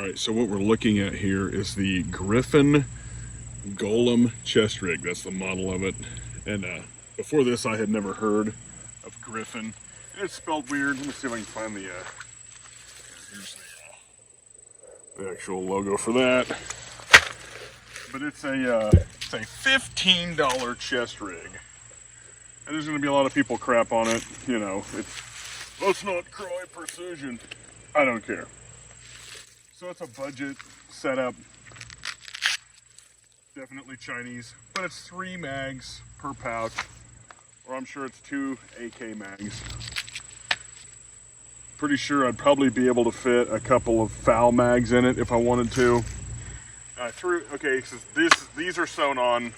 Alright, so what we're looking at here is the Gryffon Golem chest rig. That's the model of it. And before this, I had never heard of Griffin. And it's spelled weird. Let me see if I can find here's the actual logo for that. But it's a $15 chest rig. And there's going to be a lot of people crap on it. You know, let's not cry precision. I don't care. So it's a budget setup, definitely Chinese, but it's 3 mags per pouch, or I'm sure it's 2 AK mags. Pretty sure I'd probably be able to fit a couple of foul mags in it if I wanted to. Okay, so these are sewn on.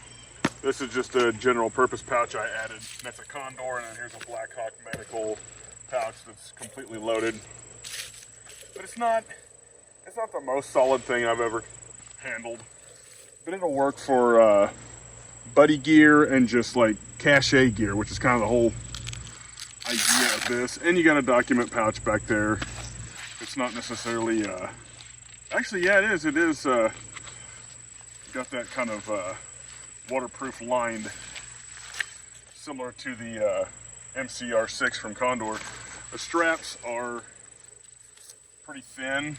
This is just a general purpose pouch I added. That's a Condor, and then here's a Blackhawk medical pouch that's completely loaded. But it's not the most solid thing I've ever handled, but it'll work for buddy gear and just like cachet gear, which is kind of the whole idea of this. And you got a document pouch back there. It's not necessarily, actually, yeah, it is got that kind of waterproof lined, similar to the MCR6 from Condor. The straps are pretty thin,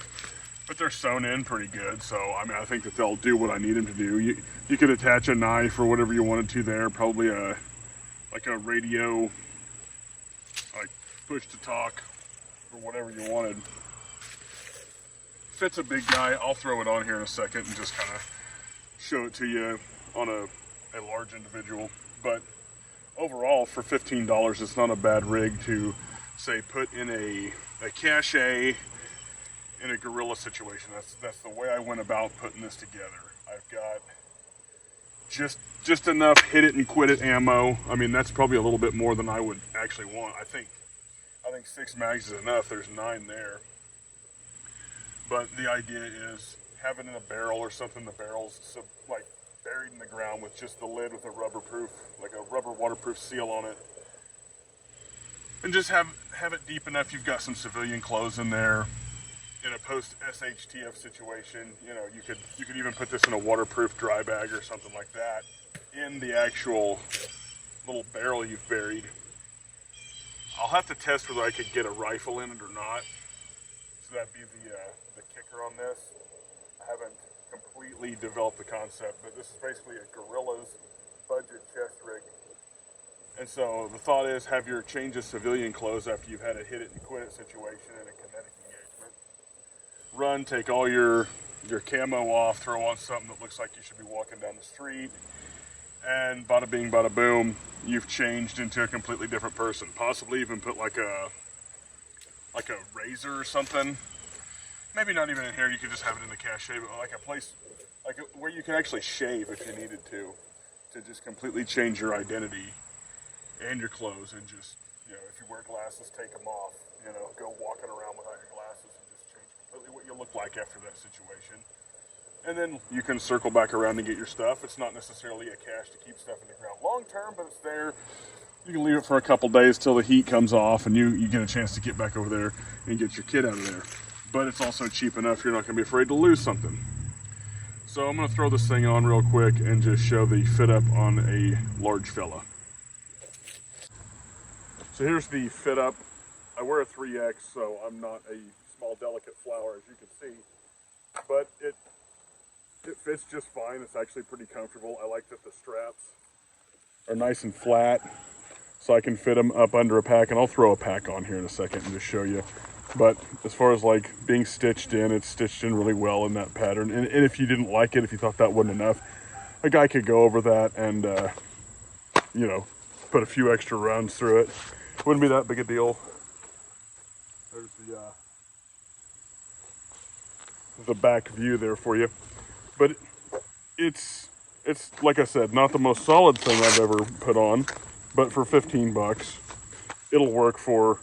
but they're sewn in pretty good, so I mean, I think that they'll do what I need them to do. You could attach a knife or whatever you wanted to there, probably like a radio, like push to talk or whatever you wanted. Fits a big guy. I'll throw it on here in a second and just kind of show it to you on a large individual. But overall, for $15, it's not a bad rig to, say, put in a cache in a guerrilla situation. That's the way I went about putting this together. I've got just enough hit it and quit it ammo. I mean, that's probably a little bit more than I would actually want. I think 6 mags is enough. There's 9 there. But the idea is have it in a barrel or something. The barrel's like buried in the ground with just the lid with a rubber waterproof seal on it. And just have it deep enough. You've got some civilian clothes in there. In a post-SHTF situation, you know, you could even put this in a waterproof dry bag or something like that in the actual little barrel you've buried. I'll have to test whether I could get a rifle in it or not. So that'd be the kicker on this. I haven't completely developed the concept, but this is basically a guerrilla's budget chest rig. And so the thought is have your change of civilian clothes after you've had a hit it and quit it situation in a kinetic engagement. Run, take all your camo off, throw on something that looks like you should be walking down the street, and bada bing, bada boom, you've changed into a completely different person. Possibly even put like a razor or something. Maybe not even in here, you could just have it in the cache, but like a place where you can actually shave if you needed to just completely change your identity and your clothes, and just, you know, if you wear glasses, take them off, you know, go walking around without your glasses and just change completely what you look like after that situation. And then you can circle back around and get your stuff. It's not necessarily a cache to keep stuff in the ground long term, but it's there. You can leave it for a couple days till the heat comes off and you get a chance to get back over there and get your kid out of there. But it's also cheap enough you're not going to be afraid to lose something. So I'm going to throw this thing on real quick and just show the fit up on a large fella. So here's the fit up. I wear a 3X, so I'm not a small, delicate flower, as you can see. But it fits just fine. It's actually pretty comfortable. I like that the straps are nice and flat, so I can fit them up under a pack. And I'll throw a pack on here in a second and just show you. But as far as like being stitched in, it's stitched in really well in that pattern. And if you didn't like it, if you thought that wasn't enough, a guy could go over that and, you know, put a few extra runs through it. Wouldn't be that big a deal. There's the back view there for you. But it's like I said, not the most solid thing I've ever put on, but for 15 bucks, it'll work for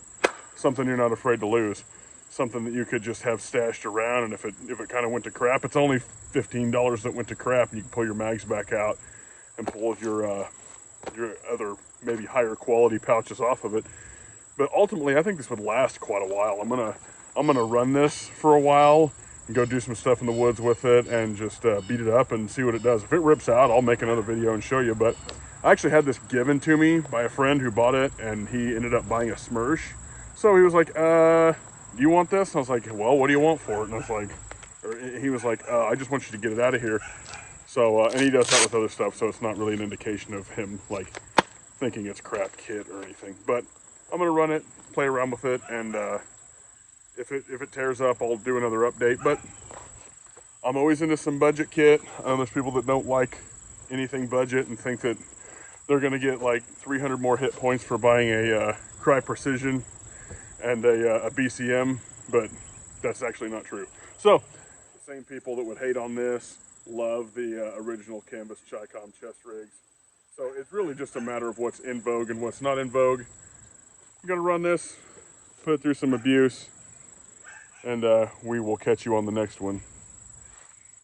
something you're not afraid to lose. Something that you could just have stashed around, and if it kind of went to crap, it's only $15 that went to crap, and you can pull your mags back out and pull your other maybe higher quality pouches off of it. But ultimately, I think this would last quite a while. I'm gonna run this for a while and go do some stuff in the woods with it and just beat it up and see what it does. If it rips out, I'll make another video and show you. But I actually had this given to me by a friend who bought it, and he ended up buying a Smersh. So he was like, do you want this? And I was like, well, what do you want for it? And I was like, or he was like, I just want you to get it out of here. So, and he does that with other stuff, so it's not really an indication of him like thinking it's crap kit or anything. But I'm gonna run it, play around with it, and if it tears up, I'll do another update. But I'm always into some budget kit. There's people that don't like anything budget and think that they're gonna get like 300 more hit points for buying a Cry Precision and a BCM, but that's actually not true. So the same people that would hate on this love the original canvas Chi-Com chest rigs. So it's really just a matter of what's in vogue and what's not in vogue. I'm gonna run this, put it through some abuse, and we will catch you on the next one.